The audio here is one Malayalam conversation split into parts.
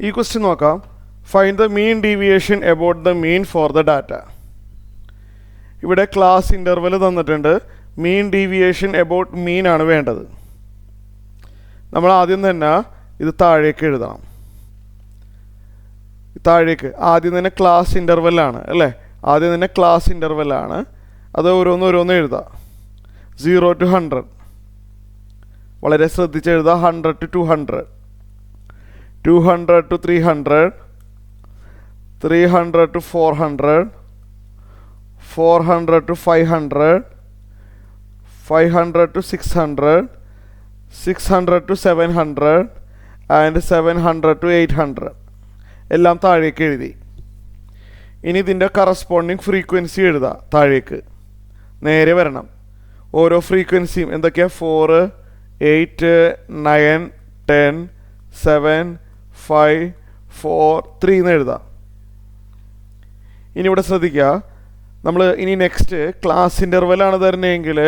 ഈ ക്വസ്റ്റ്യൻ നോക്കാം. Find the mean deviation about the mean for the data. ഇവിടെ ക്ലാസ് ഇൻ്റർവൽ തന്നിട്ടുണ്ട്. മീൻ ഡീവിയേഷൻ എബൌട്ട് മീൻ ആണ് വേണ്ടത്. നമ്മൾ ആദ്യം തന്നെ ഇത് താഴേക്ക് എഴുതണം. താഴേക്ക് ആദ്യം തന്നെ ക്ലാസ് ഇൻ്റർവെല്ലാണ് അല്ലേ? ആദ്യം തന്നെ ക്ലാസ് ഇൻ്റർവെല്ലാണ്. അത് ഓരോന്ന് എഴുതാം. 0 to 100 വളരെ ശ്രദ്ധിച്ച് എഴുതാം. 100 to 200, 200 to 300, 300 to 400, 400 to 500, 500 to 600, 600 to 700 and 700 to 800 എല്ലാം താഴേക്ക് എഴുതി. ഇനി ഇതിൻ്റെ കറസ്പോണ്ടിങ് ഫ്രീക്വൻസി എഴുതാം. താഴേക്ക് നേരെ വരണം. ഓരോ ഫ്രീക്വൻസിയും എന്തൊക്കെയാണ്? 4, 8, 9, 10, 7, 5, 4, 3 എന്ന് എഴുതാം. ഇനി ഇവിടെ ശ്രദ്ധിക്കുക, നമ്മൾ ഇനി നെക്സ്റ്റ് ക്ലാസ് ഇൻ്റർവെല്ലാണ് തരുന്നതെങ്കിൽ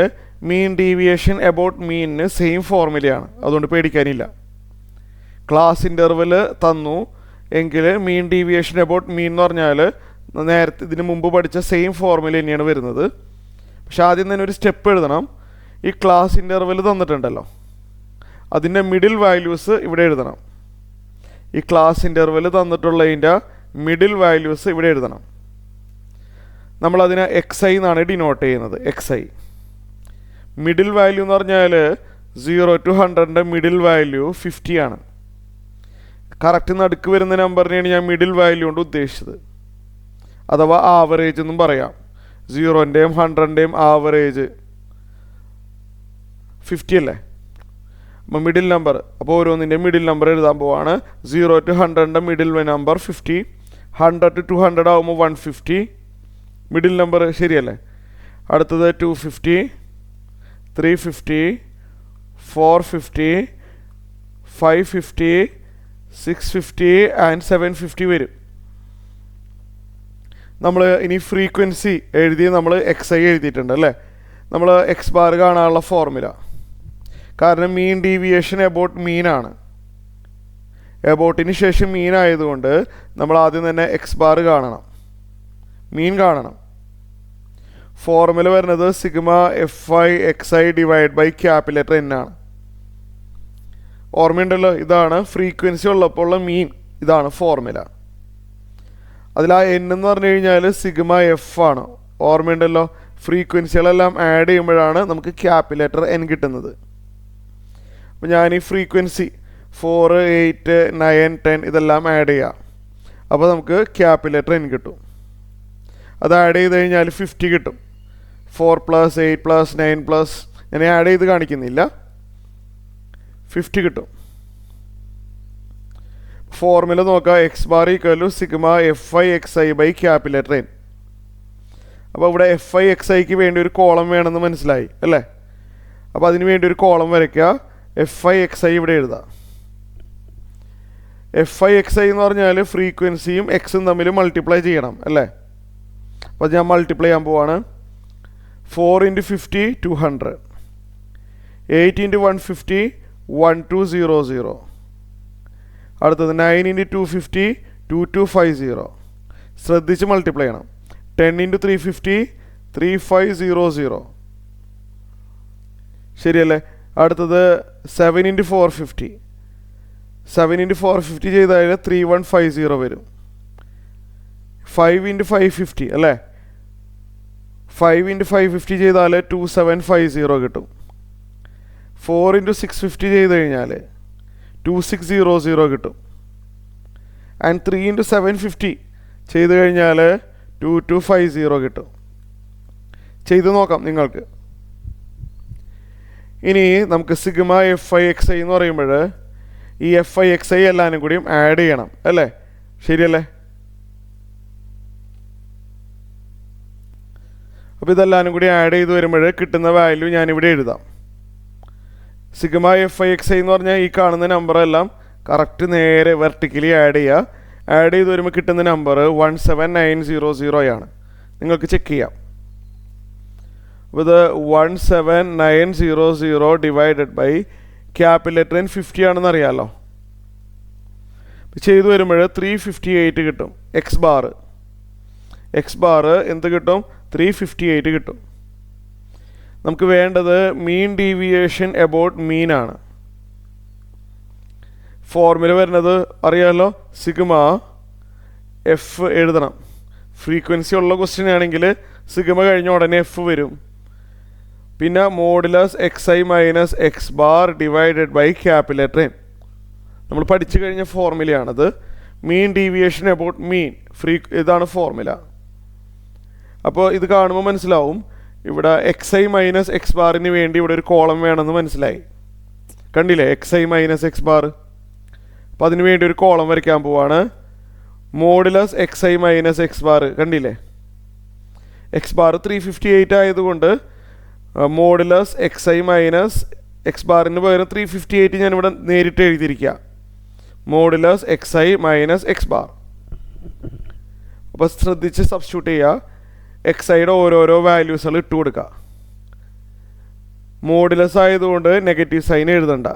മീൻ ഡീവിയേഷൻ എബൌട്ട് മീനിന് സെയിം ഫോർമുലയാണ്. അതുകൊണ്ട് പേടിക്കാനില്ല. ക്ലാസ് ഇൻ്റർവെൽ തന്നു എങ്കിൽ മീൻ ഡീവിയേഷൻ എബൌട്ട് മീൻ എന്ന് പറഞ്ഞാൽ നേരത്തെ ഇതിന് മുമ്പ് പഠിച്ച സെയിം ഫോർമുല തന്നെയാണ് വരുന്നത്. പക്ഷെ ആദ്യം തന്നെ ഒരു സ്റ്റെപ്പ് എഴുതണം. ഈ ക്ലാസ് ഇൻ്റർവെൽ തന്നിട്ടുണ്ടല്ലോ, അതിൻ്റെ മിഡിൽ വാല്യൂസ് ഇവിടെ എഴുതണം. ഈ ക്ലാസ് ഇൻ്റർവെൽ തന്നിട്ടുള്ളതിൻ്റെ മിഡിൽ വാല്യൂസ് ഇവിടെ എഴുതണം. നമ്മളതിനെ XI എന്നാണ് ഡിനോട്ട് ചെയ്യുന്നത്. XI മിഡിൽ വാല്യൂ എന്ന് പറഞ്ഞാൽ 0 to 100ൻ്റെ മിഡിൽ വാല്യൂ 50 ആണ്. കറക്റ്റ് നടുക്ക് വരുന്ന നമ്പറിനെയാണ് ഞാൻ മിഡിൽ വാല്യൂ കൊണ്ട് ഉദ്ദേശിച്ചത്. അഥവാ ആവറേജ് എന്നും പറയാം. 0ൻ്റെയും 100ൻ്റെയും ആവറേജ് 50 അല്ലേ? അപ്പോൾ മിഡിൽ നമ്പർ, അപ്പോൾ ഓരോന്നിൻ്റെയും മിഡിൽ നമ്പർ എഴുതാൻ പോവാണ്. 0 to 100ൻ്റെ മിഡിൽ നമ്പർ 50, 100 to 200 ആകുമ്പോൾ 150 മിഡിൽ നമ്പർ, ശരിയല്ലേ? അടുത്തത് 250, 350, 450, 550, 650 ആൻഡ് 750 വരും. നമ്മൾ ഇനി ഫ്രീക്വൻസി എഴുതി നമ്മൾ XI എഴുതിയിട്ടുണ്ട് അല്ലേ? നമ്മൾ X ബാർ കാണാനുള്ള ഫോർമുല. കാരണം മീൻ ഡീവിയേഷൻ എബൌട്ട് മീനാണ്. എബൌട്ടിന് ശേഷം മീൻ ആയതുകൊണ്ട് നമ്മൾ ആദ്യം തന്നെ X ബാർ കാണണം, മീൻ കാണണം. ഫോർമുല വരുന്നത് sigma FI XI divide by capital N ആണ്. ഓർമ്മയുണ്ടല്ലോ, ഇതാണ് ഫ്രീക്വൻസി ഉള്ളപ്പോൾ ഉള്ള മീൻ. ഇതാണ് ഫോർമുല. അതിൽ ആ N എന്ന് പറഞ്ഞു കഴിഞ്ഞാൽ സിഗ്മ F ആണ്. ഓർമ്മയുണ്ടല്ലോ, ഫ്രീക്വൻസികളെല്ലാം ആഡ് ചെയ്യുമ്പോഴാണ് നമുക്ക് ക്യാപിറ്റൽ N കിട്ടുന്നത്. അപ്പോൾ ഞാൻ ഈ ഫ്രീക്വൻസി 4, 8, 9, 10 ഇതെല്ലാം ആഡ് ചെയ്യാം. അപ്പോൾ നമുക്ക് ക്യാപിറ്റൽ N കിട്ടും. അത് ആഡ് ചെയ്ത് കഴിഞ്ഞാൽ 50 കിട്ടും. 4 + 8 + 9 ഞാൻ ആഡ് ചെയ്ത് കാണിക്കുന്നില്ല, 50 കിട്ടും. ഫോർമുല നോക്കുക. X bar equal to sigma FI XI by capital N. അപ്പോൾ ഇവിടെ FI XIക്ക് വേണ്ടി ഒരു കോളം വേണമെന്ന് മനസ്സിലായി അല്ലേ? അപ്പോൾ അതിന് വേണ്ടി ഒരു കോളം വരയ്ക്കുക. FI XI ഇവിടെ എഴുതാം. FI XI എന്ന് പറഞ്ഞാൽ ഫ്രീക്വൻസിയും എക്സും തമ്മിൽ മൾട്ടിപ്ലൈ ചെയ്യണം അല്ലേ? അപ്പോൾ ഞാൻ മൾട്ടിപ്ലൈ ചെയ്യാൻ പോവാണ്. 4 × 50 200, 8 × 150 1200, അടുത്തത് 9 × 250 2250. ശ്രദ്ധിച്ച് മൾട്ടിപ്ലൈ ചെയ്യണം. 10 × 350 3500, ശരിയല്ലേ? അടുത്തത് 7 × 450, 7 × 450 ചെയ്താൽ 3150 വരും. 5 × 550 അല്ലേ? 5 × 550 ചെയ്താൽ 2750 കിട്ടും. 4 × 650 ചെയ്ത് കഴിഞ്ഞാൽ 2600 കിട്ടും. ആൻഡ് 3 × 750 ചെയ്ത് കഴിഞ്ഞാൽ 2250 കിട്ടും. ചെയ്ത് നോക്കാം നിങ്ങൾക്ക്. ഇനി നമുക്ക് സിഗ്മ FI XI എന്ന് പറയുമ്പോൾ ഈ FI XI എല്ലാവരും കൂടിയും ആഡ് ചെയ്യണം അല്ലേ? ശരിയല്ലേ? അപ്പോൾ ഇതെല്ലാവരും കൂടി ആഡ് ചെയ്ത് വരുമ്പോൾ കിട്ടുന്ന വാല്യൂ ഞാനിവിടെ എഴുതാം. സിഗ്മ FI XI എന്ന് പറഞ്ഞാൽ ഈ കാണുന്ന നമ്പറെല്ലാം കറക്റ്റ് നേരെ വെർട്ടിക്കലി ആഡ് ചെയ്യുക. ആഡ് ചെയ്ത് വരുമ്പോൾ കിട്ടുന്ന നമ്പർ 17900 ആണ്. നിങ്ങൾക്ക് ചെക്ക് ചെയ്യാം. അപ്പോൾ ഇത് 17900 ഡിവൈഡഡ് ബൈ ക്യാപിറ്റൽ N 50 ആണെന്ന് അറിയാമല്ലോ. ചെയ്തു വരുമ്പോൾ 358 കിട്ടും. എക്സ് ബാർ എന്ത് കിട്ടും? 358 കിട്ടും. നമുക്ക് വേണ്ടത് മീൻ ഡീവിയേഷൻ എബൌട്ട് മീൻ ആണ്. ഫോർമുല വരുന്നത് അറിയാമല്ലോ, സിഗ്മ എഫ് എഴുതണം. ഫ്രീക്വൻസി ഉള്ള ക്വസ്റ്റ്യൻ ആണെങ്കിൽ സിഗ്മ കഴിഞ്ഞ ഉടനെ എഫ് വരും. പിന്നെ modulus X I minus X bar divided by capital M. നമ്മൾ പഠിച്ചു കഴിഞ്ഞ ഫോർമുലയാണത്. മീൻ ഡീവിയേഷൻ എബൌട്ട് മീൻ ഇതാണ് ഫോർമുല. അപ്പോൾ ഇത് കാണുമ്പോൾ മനസ്സിലാവും ഇവിടെ എക്സ് ഐ മൈനസ് എക്സ് ബാറിന് വേണ്ടി ഇവിടെ ഒരു കോളം വേണമെന്ന് മനസ്സിലായി. കണ്ടില്ലേ, X I minus X bar. അപ്പോൾ അതിന് വേണ്ടി ഒരു കോളം വരയ്ക്കാൻ പോവാണ്. Modulus X I minus X bar കണ്ടില്ലേ, എക്സ് ബാർ 358 ആയതുകൊണ്ട് modulus X I minus X ബാറിന് പകരം 358 ഞാനിവിടെ നേരിട്ട് എഴുതിയിരിക്കുക. Modulus X I minus X bar. അപ്പോൾ ശ്രദ്ധിച്ച് സബ്സ്റ്റിറ്റ്യൂട്ട് ചെയ്യുക. എക്സ് ഐയുടെ ഓരോരോ വാല്യൂസുകൾ ഇട്ട് കൊടുക്കുക. മോഡുലസ് ആയതുകൊണ്ട് നെഗറ്റീവ് സൈൻ എഴുതണ്ട.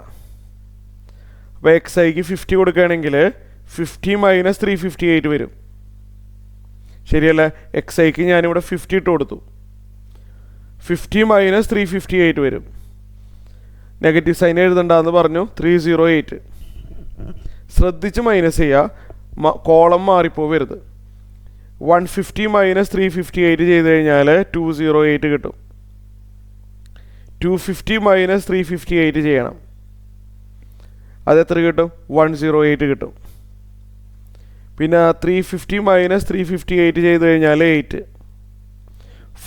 അപ്പോൾ എക്സ് ഐക്ക് 50 കൊടുക്കുകയാണെങ്കിൽ 50 മൈനസ് 358 വരും. ശരിയല്ലേ? എക്സ് ഐക്ക് ഞാനിവിടെ 50 ഇട്ട് കൊടുത്തു. 50 മൈനസ് 358 വരും. നെഗറ്റീവ് സൈൻ എഴുതണ്ടെന്ന് പറഞ്ഞു. 308. ശ്രദ്ധിച്ച് മൈനസ് ചെയ്യുക, കോളം മാറിപ്പോവരുത്. 150 മൈനസ് 358 ചെയ്ത് കഴിഞ്ഞാൽ 208 കിട്ടും. 250 മൈനസ് 358 ചെയ്യണം. അതെത്ര കിട്ടും? 108 കിട്ടും. പിന്നെ 350 മൈനസ് 358 ചെയ്ത് കഴിഞ്ഞാൽ 8.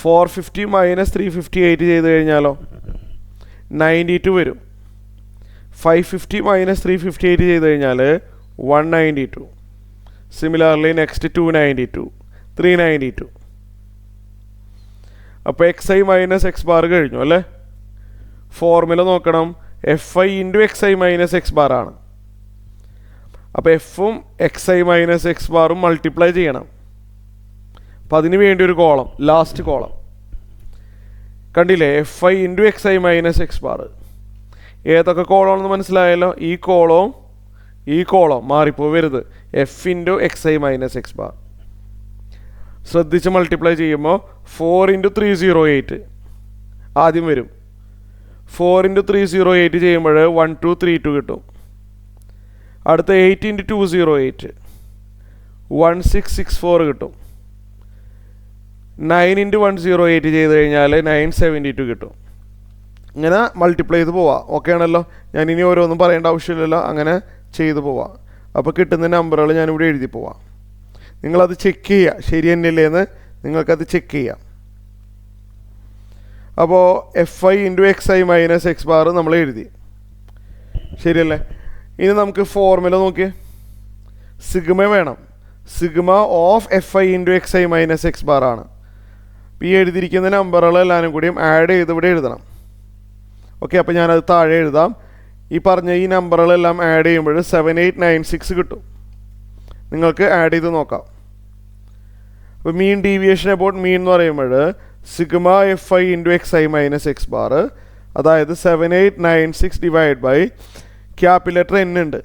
450 മൈനസ് 358 ചെയ്ത് കഴിഞ്ഞാലോ 92 വരും. 550 മൈനസ് 358 ചെയ്ത് കഴിഞ്ഞാൽ 192. Similarly next 292, 392. അപ്പോൾ X I minus X bar കഴിഞ്ഞു അല്ലേ? ഫോർമുല നോക്കണം. F I into X I minus X bar ആണ്. അപ്പോൾ എഫും എക്സ് ഐ മൈനസ് എക്സ് ബാറും മൾട്ടിപ്ലൈ ചെയ്യണം. അപ്പോൾ അതിന് വേണ്ടി ഒരു കോളം, ലാസ്റ്റ് കോളം കണ്ടില്ലേ, F I into X I minus X bar. ഏതൊക്കെ കോളമാണെന്ന് മനസ്സിലായല്ലോ? ഈ കോളം മാറിപ്പോവരുത്. F into X I minus X bar. ശ്രദ്ധിച്ച് മൾട്ടിപ്ലൈ ചെയ്യുമ്പോൾ 4 ഇൻറ്റു 308 ആദ്യം വരും. 4 ഇൻറ്റു 308 ചെയ്യുമ്പോൾ 1232 കിട്ടും. അടുത്ത 8 ഇൻറ്റു 208 1664 കിട്ടും. 9 ഇൻറ്റു 108 ചെയ്ത് കഴിഞ്ഞാൽ 972 കിട്ടും. ഇങ്ങനെ മൾട്ടിപ്ലൈ ചെയ്ത് പോവാം. ഓക്കെ ആണല്ലോ? ഞാൻ ഇനി ഓരോന്നും പറയേണ്ട ആവശ്യമില്ലല്ലോ, അങ്ങനെ ചെയ്തു പോവാം. അപ്പോൾ കിട്ടുന്ന നമ്പറുകൾ ഞാനിവിടെ എഴുതി പോവാം. നിങ്ങളത് ചെക്ക് ചെയ്യുക, ശരി തന്നെയല്ലേ എന്ന് നിങ്ങൾക്കത് ചെക്ക് ചെയ്യാം. അപ്പോൾ F I into X I minus X bar നമ്മൾ എഴുതി, ശരിയല്ലേ? ഇനി നമുക്ക് ഫോർമുല നോക്കിയേ. സിഗ്മ വേണം. Sigma of F I into X I minus X bar ആണ്. ഈ എഴുതിയിരിക്കുന്ന നമ്പറുകളെല്ലാവരും കൂടിയും ആഡ് ചെയ്ത് ഇവിടെ എഴുതണം. ഓക്കെ, അപ്പോൾ ഞാനത് താഴെ എഴുതാം. ഈ പറഞ്ഞ ഈ നമ്പറുകളെല്ലാം ആഡ് ചെയ്യുമ്പോൾ 7896 കിട്ടും. നിങ്ങൾക്ക് ആഡ് ചെയ്ത് നോക്കാം. അപ്പോൾ മീൻ ഡീവിയേഷൻ അബൌട്ട് മീൻ എന്ന് പറയുമ്പോൾ sigma f I into X I minus X bar, അതായത് 7896 divide by capital letter N ഉണ്ട്.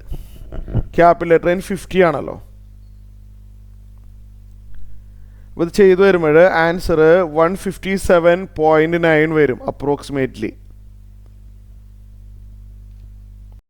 ക്യാപിറ്റൽ ലെറ്റർ എൻ 50 ആണല്ലോ. അപ്പോൾ ഇത് ചെയ്തു വരുമ്പോൾ ആൻസർ 157.9 വരും അപ്രോക്സിമേറ്റ്ലി.